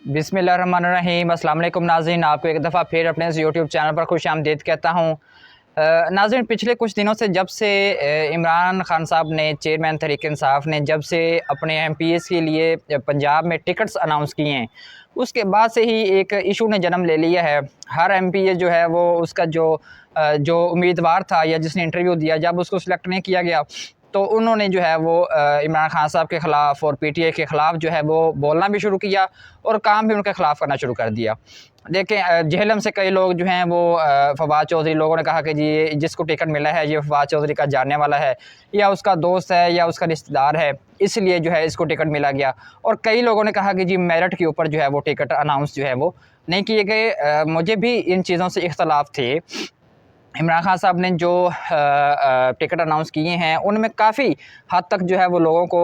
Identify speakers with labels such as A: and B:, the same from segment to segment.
A: बिस्मिल्लाहिर्रहमानिर्रहीम। अस्सलाम वालेकुम नाज़रीन, आपको एक दफ़ा फिर अपने इस यूट्यूब चैनल पर खुशामदीद कहता हूँ। नाज़रीन, पिछले कुछ दिनों से जब से इमरान खान साहब ने, चेयरमैन तहरीक इंसाफ ने जब से अपने एमपीएस के लिए पंजाब में टिकट्स अनाउंस किए हैं, उसके बाद से ही एक इशू ने जन्म ले लिया है। हर एमपीएस जो है वो उसका जो उम्मीदवार था या जिसने इंटरव्यू दिया, जब उसको सिलेक्ट नहीं किया गया तो उन्होंने जो है वो इमरान खान साहब के ख़िलाफ़ और पीटीआई के ख़िलाफ़ जो है वो बोलना भी शुरू किया और काम भी उनके ख़िलाफ़ करना शुरू कर दिया। देखें, झेलम से कई लोग जो हैं वो फवाद चौधरी, लोगों ने कहा कि जी जिसको टिकट मिला है ये फवाद चौधरी का जानने वाला है या उसका दोस्त है या उसका रिश्तेदार है, इसलिए जो है इसको टिकट मिला गया। और कई लोगों ने कहा कि जी मेरिट के ऊपर जो है वो टिकट अनाउंस जो है वो नहीं किए गए। मुझे भी इन चीज़ों से इख्तलाफ थे। इमरान खान साहब ने जो टिकट अनाउंस किए हैं उनमें काफ़ी हद तक जो है वो लोगों को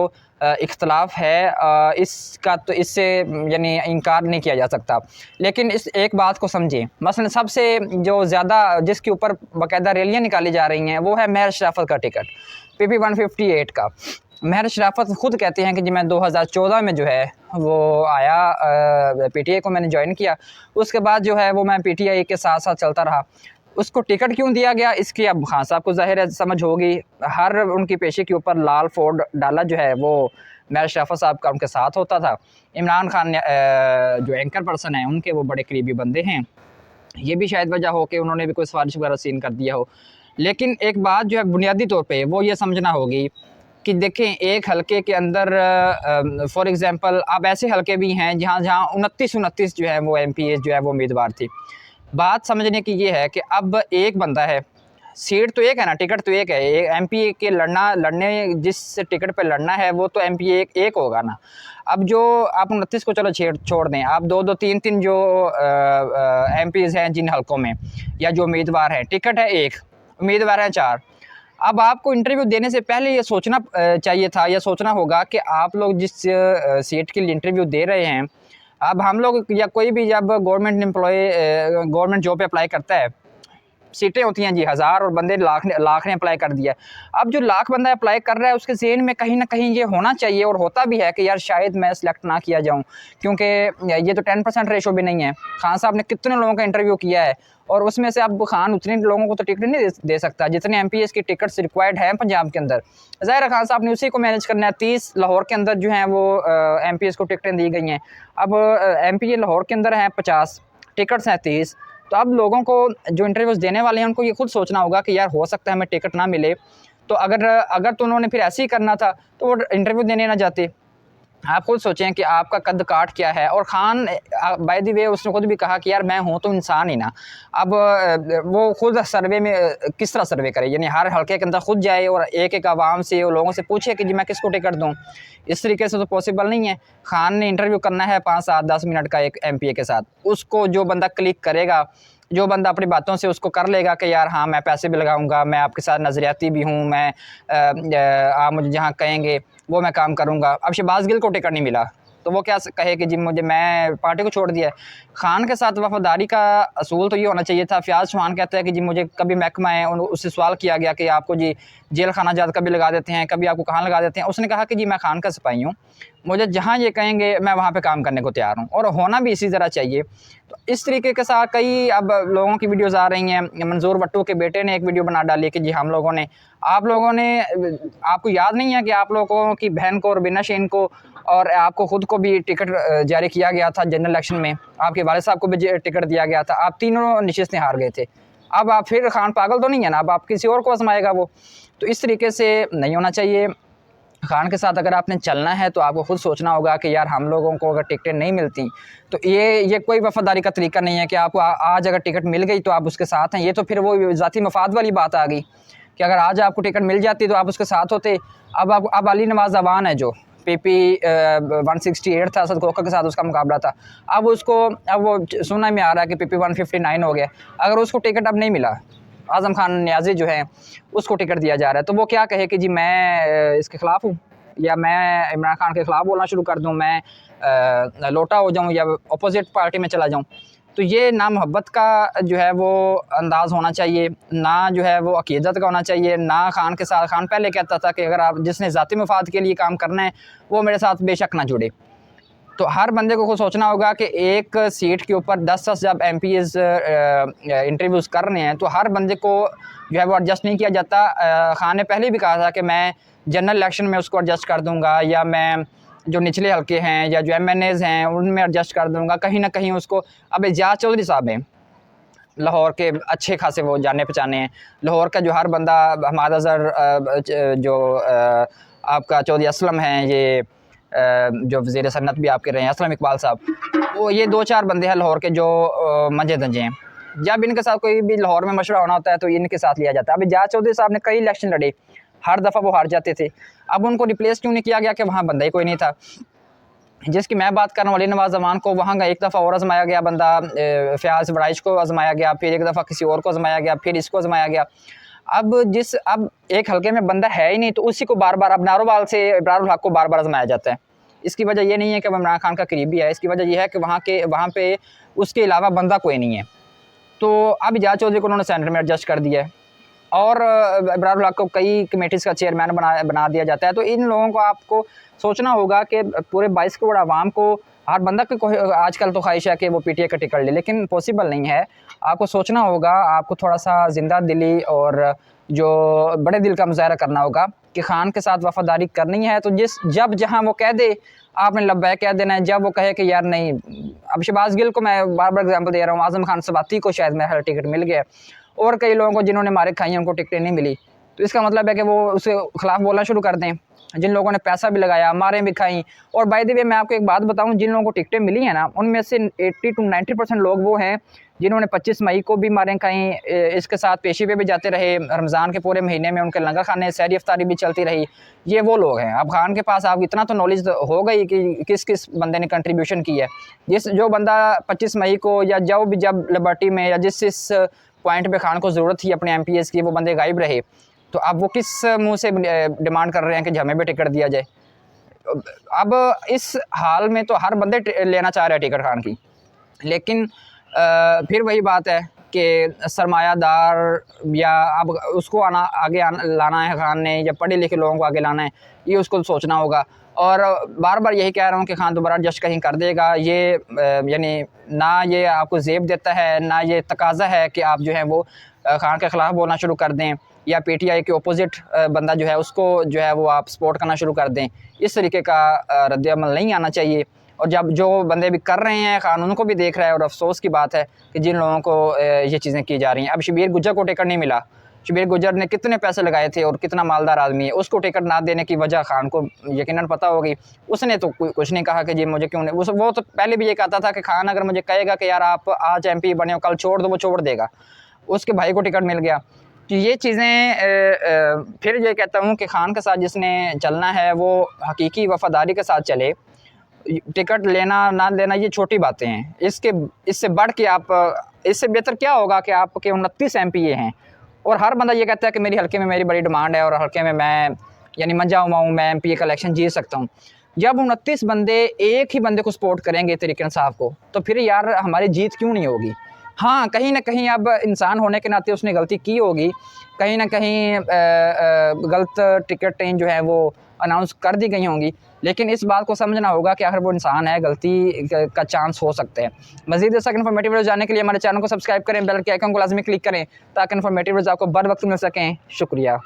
A: इख्तलाफ है, इसका तो इससे यानी इनकार नहीं किया जा सकता। लेकिन इस एक बात को समझें, मसलन सबसे जो ज़्यादा जिसके ऊपर बाकायदा रैलियाँ निकाली जा रही हैं वो है महर शराफत का टिकट, पीपी 158 का। महर शराफत ख़ुद कहते हैं कि जी मैं 2014 में जो है वो आया, पीटीआई को मैंने ज्वाइन किया, उसके बाद जो है वो मैं पीटीआई के साथ साथ चलता रहा। उसको टिकट क्यों दिया गया इसकी अब खान साहब को ज़ाहिर है समझ होगी। हर उनकी पेशी के ऊपर लाल फोर्ड डाला जो है वो महर शराफत साहब का उनके साथ होता था। इमरान खान जो एंकर पर्सन हैं उनके वो बड़े करीबी बंदे हैं, ये भी शायद वजह हो कि उन्होंने भी कोई सिफारिश वगैरह सीन कर दिया हो। लेकिन एक बात जो है बुनियादी तौर पे वो ये समझना होगी कि देखें, एक हलके के अंदर फॉर एग्ज़ाम्पल अब ऐसे हलके भी हैं जहाँ जहाँ 29 जो है वो एमपीएस जो है वो उम्मीदवार थी। बात समझने की ये है कि अब एक बंदा है, सीट तो एक है ना, टिकट तो एक है। एमपी के लड़ने जिस टिकट पे लड़ना है वो तो एमपी एक होगा ना। अब जो आप 29 को चलो छोड़ दें, आप दो तीन जो एमपीज़ हैं जिन हलकों में या जो उम्मीदवार हैं, टिकट है एक, उम्मीदवार हैं 4। अब आपको इंटरव्यू देने से पहले ये सोचना चाहिए था या सोचना होगा कि आप लोग जिस सीट के लिए इंटरव्यू दे रहे हैं, अब हम लोग या कोई भी जब गवर्नमेंट जॉब पे अप्लाई करता है, सीटें होती हैं जी 1000 और बंदे लाख ने अप्लाई कर दिया। अब जो लाख बंदा अप्लाई कर रहा है उसके ज़हन में कहीं ना कहीं ये होना चाहिए और होता भी है कि यार शायद मैं सिलेक्ट ना किया जाऊं, क्योंकि ये तो 10% रेशो भी नहीं है। खान साहब ने कितने लोगों का इंटरव्यू किया है और उसमें से अब खान उतने लोगों को तो टिकट नहीं दे सकता जितने एमपीएस की टिकट्स रिक्वायर्ड हैं पंजाब के अंदर। ज़ाहिर खान साहब ने उसी को मैनेज करना है। 30 लाहौर के अंदर जो हैं वो एमपीएस को टिकटें दी गई हैं। अब एमपीए लाहौर के अंदर हैं 50, टिकट्स हैं 30। तो अब लोगों को जो इंटरव्यूज़ देने वाले हैं उनको ये खुद सोचना होगा कि यार हो सकता है हमें टिकट ना मिले। तो अगर तो उन्होंने फिर ऐसे ही करना था तो वो इंटरव्यू देने ना जाते। आप खुद सोचें कि आपका कद काठ क्या है। और ख़ान बाय द वे उसने खुद भी कहा कि यार मैं हूँ तो इंसान ही ना। अब वो खुद सर्वे में किस तरह सर्वे करे, यानी हर हल्के के अंदर खुद जाए और एक एक आवाम से और लोगों से पूछे कि जी मैं किसको टिकट दूँ। इस तरीके से तो पॉसिबल नहीं है। ख़ान ने इंटरव्यू करना है 5, 7, 10 मिनट का एक एमपीए के साथ, उसको जो बंदा क्लिक करेगा, जो बंदा अपनी बातों से उसको कर लेगा कि यार हाँ मैं पैसे भी लगाऊंगा, मैं आपके साथ नज़रियाती भी हूँ, मैं आप मुझे जहाँ कहेंगे वो मैं काम करूँगा। अब शहबाज गिल को टिकट नहीं मिला तो वो क्या कहे कि जी मैं पार्टी को छोड़ दिया है। खान के साथ वफादारी का असूल तो ये होना चाहिए था। फयाज चौहान कहता है कि जी मुझे कभी महकमा है, उससे सवाल किया गया कि आपको जी जेल खाना जात कभी लगा देते हैं, कभी आपको कहाँ लगा देते हैं। उसने कहा कि जी मैं खान का सिपाही हूँ, मुझे जहाँ ये कहेंगे मैं वहाँ पे काम करने को तैयार हूँ, और होना भी इसी तरह चाहिए। तो इस तरीके के साथ कई अब लोगों की वीडियोज़ आ रही हैं। मंजूर भट्टू के बेटे ने एक वीडियो बना डाली कि जी आप लोगों ने आपको याद नहीं है कि आप लोगों की बहन को और बिना शेन को और आपको ख़ुद को भी टिकट जारी किया गया था जनरल इलेक्शन में, आपके वाले साहब को भी टिकट दिया गया था, आप तीनों नशिस्तें हार गए थे। अब आप फिर खान पागल तो नहीं है ना, अब आप किसी और को आजमाएगा वो। तो इस तरीके से नहीं होना चाहिए। खान के साथ अगर आपने चलना है तो आपको खुद सोचना होगा कि यार हम लोगों को अगर टिकटें नहीं मिलती तो ये कोई वफादारी का तरीका नहीं है कि आपको आज अगर टिकट मिल गई तो आप उसके साथ हैं। ये तो फिर वो ज़ाती मफाद वाली बात आ गई कि अगर आज आपको टिकट मिल जाती तो आप उसके साथ होते। अब अली नवाज अवान है जो पीपी 168 था, असद खोखर के साथ उसका मुकाबला था, अब वो सुनने में आ रहा है कि पीपी 159 हो गया। अगर उसको टिकट अब नहीं मिला, आज़म खान न्याजी जो है उसको टिकट दिया जा रहा है, तो वो क्या कहे कि जी मैं इसके ख़िलाफ़ हूँ या मैं इमरान खान के ख़िलाफ़ बोलना शुरू कर दूँ, मैं लोटा हो जाऊँ या अपोजिट पार्टी में चला जाऊँ। तो ये ना मोहब्बत का जो है वो अंदाज़ होना चाहिए, ना जो है वो अक़ीदत का होना चाहिए, ना खान के साथ। खान पहले कहता था कि अगर आप जिसने ज़ाती मफाद के लिए काम करना है वो मेरे साथ बेशक ना जुड़े। तो हर बंदे को खुद सोचना होगा कि एक सीट के ऊपर 10-10 जब MPs इंटरव्यूज़ कर रहे हैं तो हर बंदे को जो है वो एडजस्ट नहीं किया जाता। खान ने पहले भी कहा था कि मैं जनरल इलेक्शन में उसको एडजस्ट कर दूंगा, या मैं जो निचले हल्के हैं या जो MNAs हैं उनमें एडजस्ट कर दूंगा। कहीं ना कहीं उसको, अब एजाज चौधरी साहब हैं लाहौर के, अच्छे खासे वो जाने पहचाने हैं। लाहौर का जो हर बंदा, हमारा अज़हर जो आपका चौधरी असलम हैं, ये जो वज़ीर सन्नत भी आपके रहे हैं, असलम इकबाल साहब, वो ये 2-4 बंदे हैं लाहौर के जो मंजे दंजे हैं। जब इनके साथ कोई भी लाहौर में मशवरा होना होता है तो इनके साथ लिया जाता है। अब एजाज चौधरी साहब ने कई इलेक्शन लड़े, हर दफ़ा वो हार जाते थे। अब उनको रिप्लेस क्यों नहीं किया गया कि वहाँ बंदा ही कोई नहीं था। जिसकी मैं बात कर रहा हूँ, वली नवाज़ ज़मान को वहाँ एक दफ़ा और आजमाया गया बंदा, फ़याज़ बड़ाइश को आजमाया गया, फिर एक दफ़ा किसी और को आजमाया गया, फिर इसको आजमाया गया। अब एक हल्के में बंदा है ही नहीं तो उसी को बार बार, अब नारोवाल से इब्रारुल हक को बार बार आजमाया जाता है। इसकी वजह ये नहीं है कि वो इमरान खान का करीबी है, इसकी वजह यह है कि वहाँ पे उसके अलावा बंदा कोई नहीं है। तो अब एजाज चौधरी को उन्होंने सेंटर में एडजस्ट कर दिया है और इब्रारुल हक को कई कमेटीज़ का चेयरमैन बना दिया जाता है। तो इन लोगों को आपको सोचना होगा कि पूरे 22 करोड़ आवाम को, हर बंदा की आजकल तो ख्वाहिश है कि वो PTI का टिकट ले, लेकिन पॉसिबल नहीं है। आपको सोचना होगा, आपको थोड़ा सा ज़िंदा दिली और जो बड़े दिल का मुजाहरा करना होगा कि खान के साथ वफ़ादारी करनी है तो जब जहाँ वो कह दे आपने लब्बैक कह देना है। जब वो कहे कि यार नहीं, अब शहबाज गिल को मैं बार बार एग्जांपल दे रहा हूँ, आज़म खान सबाती को शायद मेरा टिकट मिल गया, और कई लोगों को जिन्होंने मारे खाई हैं उनको टिकटें नहीं मिली, तो इसका मतलब है कि वो उसके खिलाफ बोलना शुरू कर दें। जिन लोगों ने पैसा भी लगाया, मारें भी खाई। और बाय द वे मैं आपको एक बात बताऊं, जिन लोगों को टिकटें मिली हैं ना, उनमें से 80 to 90% लोग वो हैं जिन्होंने 25 मई को भी मारें खाई, इसके साथ पेशी पे भी जाते रहे, रमज़ान के पूरे महीने में उनके लंगर खाने, सहरी इफ्तारी भी चलती रही। ये वो लोग हैं। अब खान के पास आप इतना तो नॉलेज हो गई कि किस किस बंदे ने कंट्रीब्यूशन की है। जो बंदा 25 मई को या जब लिबर्टी में या जिस पॉइंट पे खान को ज़रूरत थी अपने MPs की, वो बंदे गायब रहे, तो अब वो किस मुंह से डिमांड कर रहे हैं कि हमें भी टिकट दिया जाए। अब इस हाल में तो हर बंदे लेना चाह रहे हैं टिकट खान की, लेकिन फिर वही बात है कि सरमायादार या अब उसको आगे लाना है खान ने, या पढ़े लिखे लोगों को आगे लाना है, ये उसको सोचना होगा। और बार बार यही कह रहा हूँ कि खान दोबारा जश कहीं कर देगा, ये यानी ना ये आपको ज़ेब देता है, ना ये तकाज़ा है कि आप जो है वो खान के ख़िलाफ़ बोलना शुरू कर दें, या PTI के अपोजिट बंदा जो है उसको जो है वो आप सपोर्ट करना शुरू कर दें। इस तरीके का रद्द-ए-अमल नहीं आना चाहिए। और जब जो बंदे भी कर रहे हैं, कानून को भी देख रहा है, और अफसोस की बात है कि जिन लोगों को ये चीज़ें की जा रही हैं। अब शब्बीर गुज्जर को टिकट नहीं मिला, शब्बीर गुज्जर ने कितने पैसे लगाए थे और कितना मालदार आदमी है, उसको टिकट ना देने की वजह खान को यकीनन पता होगी। उसने तो कुछ नहीं कहा कि जी मुझे क्यों नहीं, वो तो पहले भी ये कहता था कि खान अगर मुझे कहेगा कि यार आप आज MP बने हो, कल छोड़ दो, वो छोड़ देगा। उसके भाई को टिकट मिल गया। तो ये चीज़ें, फिर ये कहता हूँ कि खान के साथ जिसने चलना है वो हकीकी वफ़ादारी के साथ चले। टिकट लेना ना लेना ये छोटी बातें हैं, इससे बढ़ के इससे बेहतर क्या होगा कि आपके 29 MPA हैं और हर बंदा ये कहता है कि मेरी हल्के में मेरी बड़ी डिमांड है और हल्के में मैं यानी मंजा हुआ हूँ, मैं MPA का इलेक्शन जीत सकता हूँ। जब 29 बंदे एक ही बंदे को सपोर्ट करेंगे तरीक़े इंसाफ को, तो फिर यार हमारी जीत क्यों नहीं होगी। हाँ, कहीं ना कहीं अब इंसान होने के नाते उसने गलती की होगी, कहीं ना कहीं गलत टिकटें जो है वो अनाउंस कर दी गई होंगी, लेकिन इस बात को समझना होगा कि अगर वो इंसान है, गलती का चांस हो सकते हैं। मज़ीद ऐसा इन्फॉर्मेटिव वीडियो जानने के लिए हमारे चैनल को सब्सक्राइब करें, बेल के आइकन को लाजमी क्लिक करें ताकि इन्फॉर्मेटिव वीडियोज़ आपको बर वक्त मिल सकें। शुक्रिया।